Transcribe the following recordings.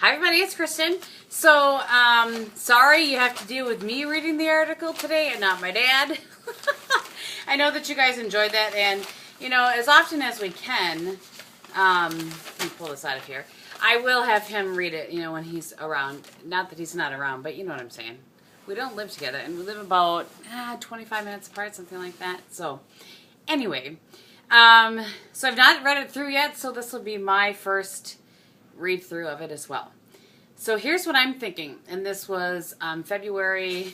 Hi everybody, it's Kristin. So, sorry you have to deal with me reading the article today and not my dad. I know that you guys enjoyed that, and, you know, as often as we can, let me pull this out of here, I will have him read it, you know, when he's around. Not that he's not around, but you know what I'm saying. We don't live together, and we live about 25 minutes apart, something like that. So, anyway, so I've not read it through yet, so this will be my first read through of it as well. So here's what I'm thinking, and this was February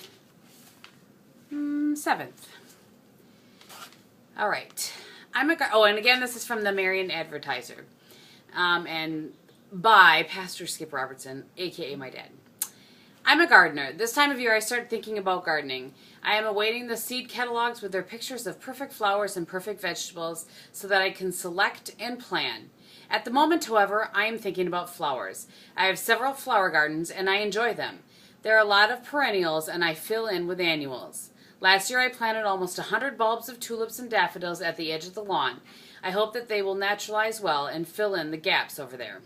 7th. All right. And again, this is from the Marion Advertiser, and by Pastor Skip Robertson, aka my dad. I'm a gardener. This time of year I start thinking about gardening. I am awaiting the seed catalogs with their pictures of perfect flowers and perfect vegetables so that I can select and plan. At the moment, however, I am thinking about flowers. I have several flower gardens and I enjoy them. There are a lot of perennials and I fill in with annuals. Last year I planted almost 100 bulbs of tulips and daffodils at the edge of the lawn. I hope that they will naturalize well and fill in the gaps over there.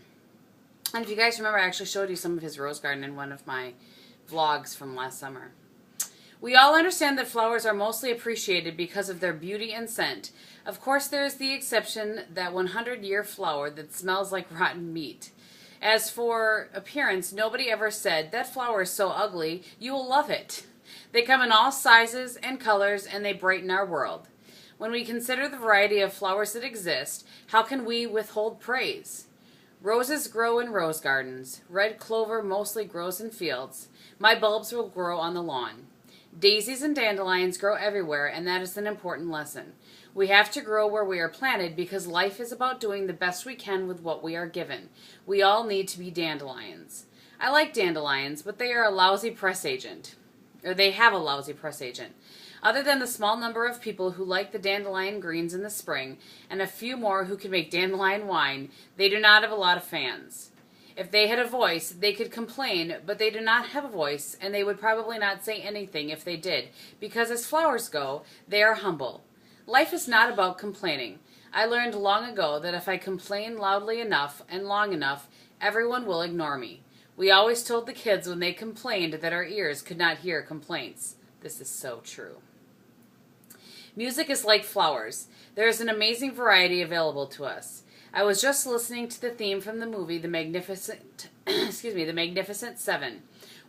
And if you guys remember, I actually showed you some of his rose garden in one of my vlogs from last summer. We all understand that flowers are mostly appreciated because of their beauty and scent. Of course, there is the exception, that 100-year flower that smells like rotten meat. As for appearance, nobody ever said, that flower is so ugly, you will love it. They come in all sizes and colors, and they brighten our world. When we consider the variety of flowers that exist, how can we withhold praise? Roses grow in rose gardens. Red clover mostly grows in fields. My bulbs will grow on the lawn. Daisies and dandelions grow everywhere, and that is an important lesson. We have to grow where we are planted because life is about doing the best we can with what we are given. We all need to be dandelions. I like dandelions, but they are a lousy press agent. Or they have a lousy press agent. Other than the small number of people who like the dandelion greens in the spring, and a few more who can make dandelion wine, they do not have a lot of fans. If they had a voice, they could complain, but they do not have a voice, and they would probably not say anything if they did, because as flowers go, they are humble. Life is not about complaining. I learned long ago that if I complain loudly enough and long enough, everyone will ignore me. We always told the kids when they complained that our ears could not hear complaints. This is so true. Music is like flowers. There is an amazing variety available to us. I was just listening to the theme from the movie The Magnificent Seven.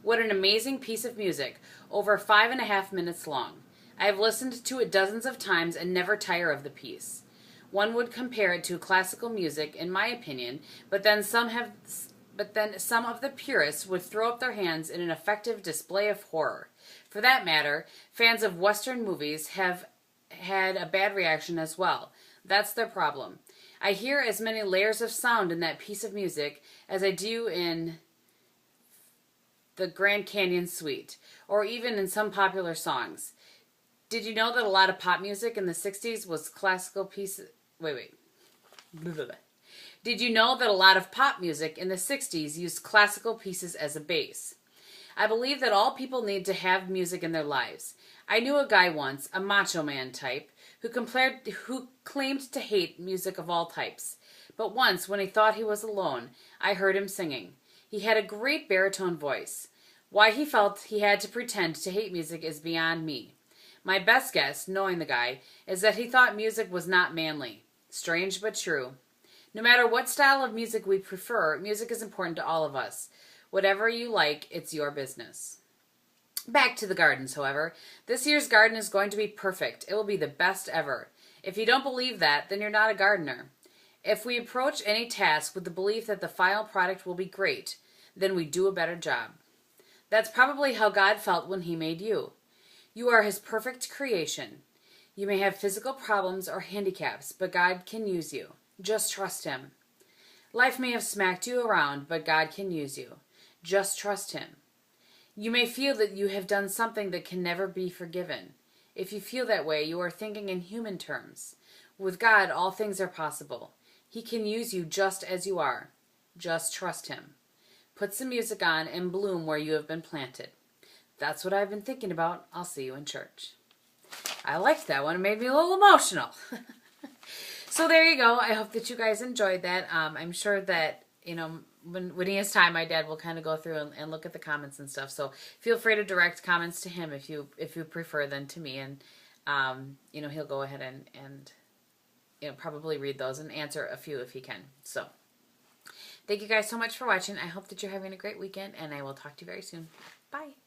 What an amazing piece of music, over 5.5 minutes long. I have listened to it dozens of times and never tire of the piece. One would compare it to classical music, in my opinion, but then some of the purists would throw up their hands in an effective display of horror. For that matter, fans of Western movies have had a bad reaction as well. That's their problem. I hear as many layers of sound in that piece of music as I do in the Grand Canyon Suite, or even in some popular songs. Did you know that a lot of pop music in the 60s was classical pieces? Did you know that a lot of pop music in the 60s used classical pieces as a base? I believe that all people need to have music in their lives. I knew a guy once, a macho man type, who claimed to hate music of all types. But once, when he thought he was alone, I heard him singing. He had a great baritone voice. Why he felt he had to pretend to hate music is beyond me. My best guess, knowing the guy, is that he thought music was not manly. Strange but true. No matter what style of music we prefer, music is important to all of us. Whatever you like, it's your business. Back to the gardens, however. This year's garden is going to be perfect. It will be the best ever. If you don't believe that, then you're not a gardener. If we approach any task with the belief that the final product will be great, then we do a better job. That's probably how God felt when He made you. You are His perfect creation. You may have physical problems or handicaps, but God can use you. Just trust Him. Life may have smacked you around, but God can use you. Just trust Him. You may feel that you have done something that can never be forgiven. If you feel that way, you are thinking in human terms. With God, all things are possible. He can use you just as you are. Just trust Him. Put some music on and bloom where you have been planted. That's what I've been thinking about. I'll see you in church. I liked that one. It made me a little emotional. So there you go. I hope that you guys enjoyed that. I'm sure that, when he has time, my dad will kind of go through and look at the comments and stuff. So feel free to direct comments to him if you prefer than to me, and he'll go ahead and probably read those and answer a few if he can. So thank you guys so much for watching. I hope that you're having a great weekend, and I will talk to you very soon. Bye.